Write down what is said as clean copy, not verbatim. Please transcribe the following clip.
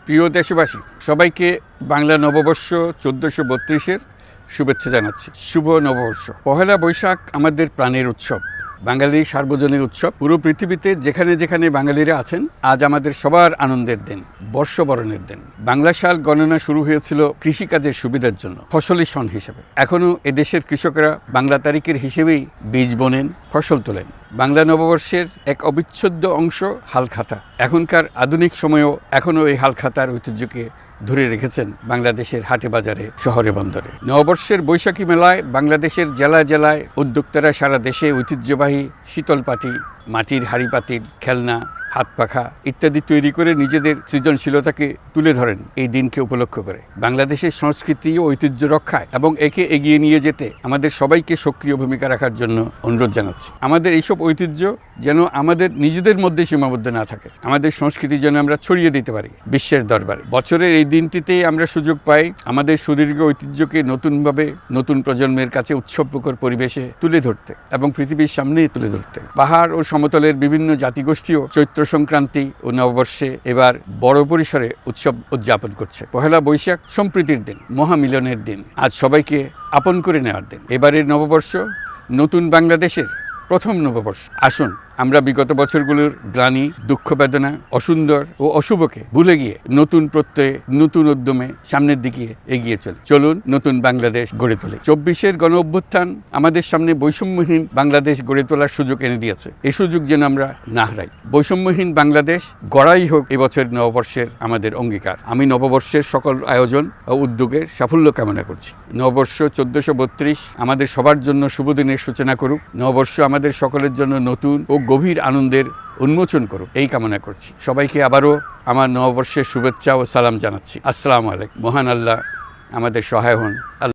প্রিয় দেশবাসী, সবাইকে বাংলা নববর্ষ ১৪৩২-এর শুভেচ্ছা জানাচ্ছি। শুভ নববর্ষ। পহেলা বৈশাখ আমাদের প্রাণের উৎসব, বাঙালির সার্বজনীন উৎসব। পুরো পৃথিবীতে যেখানে যেখানে বাঙালিরা আছেন, আজ আমাদের সবার আনন্দের দিন, বর্ষবরণের দিন। বাংলা সাল গণনা শুরু হয়েছিল কৃষিকাজের সুবিধার জন্য, ফসলি সন হিসেবে। এখনও এদেশের কৃষকরা বাংলা তারিখের হিসেবেই বীজ বোনেন, ফসল তোলেন। বাংলা নববর্ষের এক অবিচ্ছেদ্য অংশ হালখাতা। এখনকার আধুনিক সময়েও এখনও এই হালখাতার ঐতিহ্যকে ধরে রেখেছেন বাংলাদেশের হাটে বাজারে, শহরে বন্দরে। নববর্ষের বৈশাখী মেলায় বাংলাদেশের জেলায় জেলায় উদ্যোক্তারা সারা দেশে ঐতিহ্যবাহী শীতল পাটি, মাটির হাঁড়ি পাতিল, খেলনা, হাত পাখা ইত্যাদি তৈরি করে নিজেদের সৃজনশীলতাকে তুলে ধরেন এই দিনকে উপলক্ষ করে। বাংলাদেশের সংস্কৃতি ও ঐতিহ্য রক্ষায় এবং একে এগিয়ে নিয়ে যেতে আমাদের সবাইকে সক্রিয় ভূমিকা রাখার জন্য অনুরোধ জানাচ্ছি। আমাদের এইসব ঐতিহ্য যেন আমাদের নিজেদের মধ্যে সীমাবদ্ধ না থাকে, আমাদের সংস্কৃতি যেন আমরা ছড়িয়ে দিতে পারি বিশ্বের দরবারে। বছরের এই দিনটিতেই আমরা সুযোগ পাই আমাদের সুদীর্ঘ ঐতিহ্যকে নতুনভাবে নতুন প্রজন্মের কাছে উৎসবমুখর পরিবেশে তুলে ধরতে এবং পৃথিবীর সামনেই তুলে ধরতে। পাহাড় ও সমতলের বিভিন্ন জাতিগোষ্ঠীও চৈত্র সংক্রান্তি ও নববর্ষে এবার বড় পরিসরে উৎসব উদযাপন করছে। পহেলা বৈশাখ সম্প্রীতির দিন, মহামিলনের দিন, আজ সবাইকে আপন করে নেওয়ার দিন। এবারের নববর্ষ নতুন বাংলাদেশের প্রথম নববর্ষ। আসুন আমরা বিগত বছরগুলোর গ্লানি, দুঃখ, বেদনা, অসুন্দর ও অশুভকে ভুলে গিয়ে নতুন প্রত্যয়ে, নতুন উদ্যমে সামনের দিকে এগিয়ে চলুন নতুন বাংলাদেশ গড়ে তোলে। ২৪-এর গণ অভ্যুত্থান আমাদের সামনে বৈষম্যহীন বাংলাদেশ গড়ে তোলার সুযোগ এনে দিয়েছে। এই সুযোগ যেন আমরা না হারাই। বৈষম্যহীন বাংলাদেশ গড়াই হোক এবছর নববর্ষের আমাদের অঙ্গীকার। আমি নববর্ষের সকল আয়োজন ও উদ্যোগের সাফল্য কামনা করছি। নববর্ষ ১৪৩২ আমাদের সবার জন্য শুভ দিনের সূচনা করুক। নববর্ষ আমাদের সকলের জন্য নতুন ও গভীর আনন্দের উন্মোচন করুক, এই কামনা করছি। সবাইকে আবারও আমার নববর্ষের শুভেচ্ছা ও সালাম জানাচ্ছি। আসসালামু আলাইকুম। মহান আল্লাহ আমাদের সহায় হন।